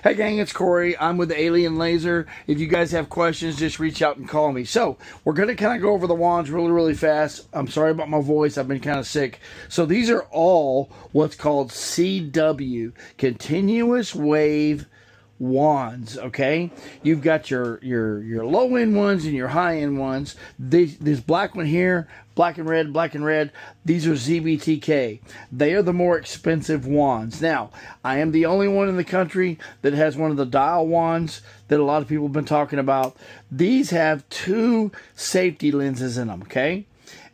Hey gang, it's Corey. I'm with Alien Laser. If you guys have questions, just reach out and call me. So, we're going to kind of go over the wands really fast. I'm sorry about my voice. I've been kind of sick. So, these are all what's called CW, Continuous Wave wands. Okay, you've got your low end ones and your high end ones. This black one here, black and red, these are ZBTK. They are the more expensive wands. Now, I am the only one in the country that has one of the dial wands that a lot of people have been talking about. These have 2 safety lenses in them. Okay,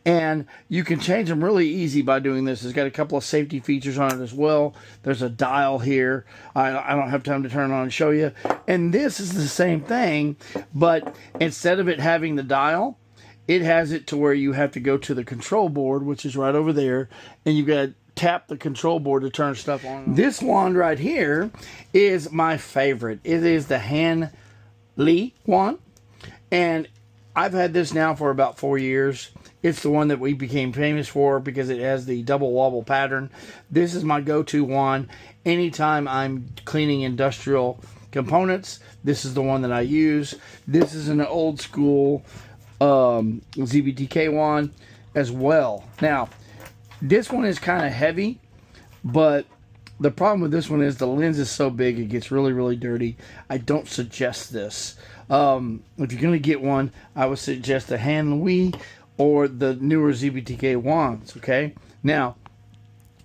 and you can change them really easy by doing this. It's got a couple of safety features on it as well. There's a dial here. I don't have time to turn it on and show you. And this is the same thing, but instead of it having the dial, it has it to where you have to go to the control board, which is right over there, and you've got to tap the control board to turn stuff on. This wand right here is my favorite. It is the Hanley wand, and I've had this now for about 4 years. It's the one that we became famous for because it has the double wobble pattern. This is my go-to wand. Anytime I'm cleaning industrial components, this is the one that I use. This is an old school ZBTK wand as well. Now, this one is kind of heavy, but the problem with this one is the lens is so big it gets really dirty. I don't suggest this. If you're going to get one, I would suggest the Hanley or the newer ZBTK wands. Okay, now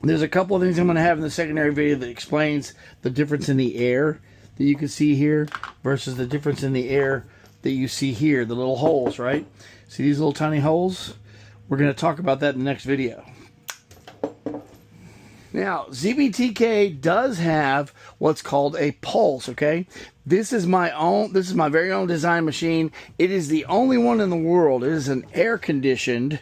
there's a couple of things I'm going to have in the secondary video that explains the difference in the air that you can see here versus the difference in the air that you see here, the little holes, right? See these little tiny holes? We're going to talk about that in the next video. Now, ZBTK does have what's called a pulse, okay? This is my very own design machine. It is the only one in the world. It is an air-conditioned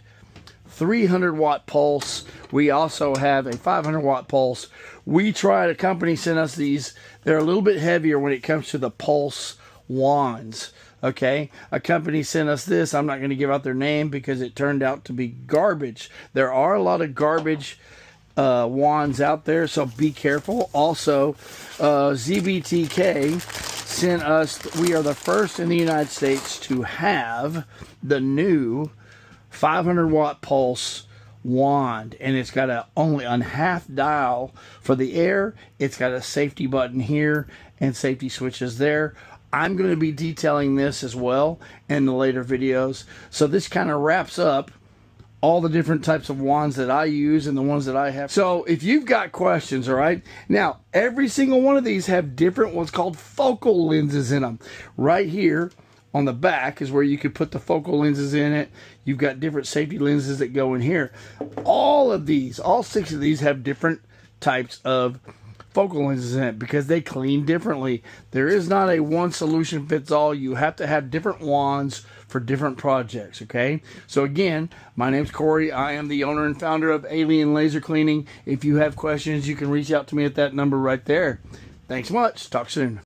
300-watt pulse. We also have a 500-watt pulse. A company sent us these. They're a little bit heavier when it comes to the pulse wands. Okay, a company sent us this. I'm not going to give out their name because it turned out to be garbage. There are a lot of garbage wands out there, so be careful. Also, ZBTK sent us, we are the first in the United States to have the new 500-watt pulse wand, and it's got only a half dial for the air. It's got a safety button here and safety switches there. I'm going to be detailing this as well in the later videos. So this kind of wraps up all the different types of wands that I use and the ones that I have. So if you've got questions, all right, now every single one of these have different what's called focal lenses in them. Right here on the back is where you could put the focal lenses in it. You've got different safety lenses that go in here. All 6 of these have different types of focal lenses in it because they clean differently. There is not a one solution fits all. You have to have different wands for different projects. Okay, so again, my name's Corey. I am the owner and founder of Alien Laser Cleaning. If you have questions, you can reach out to me at that number right there. Thanks much. Talk soon.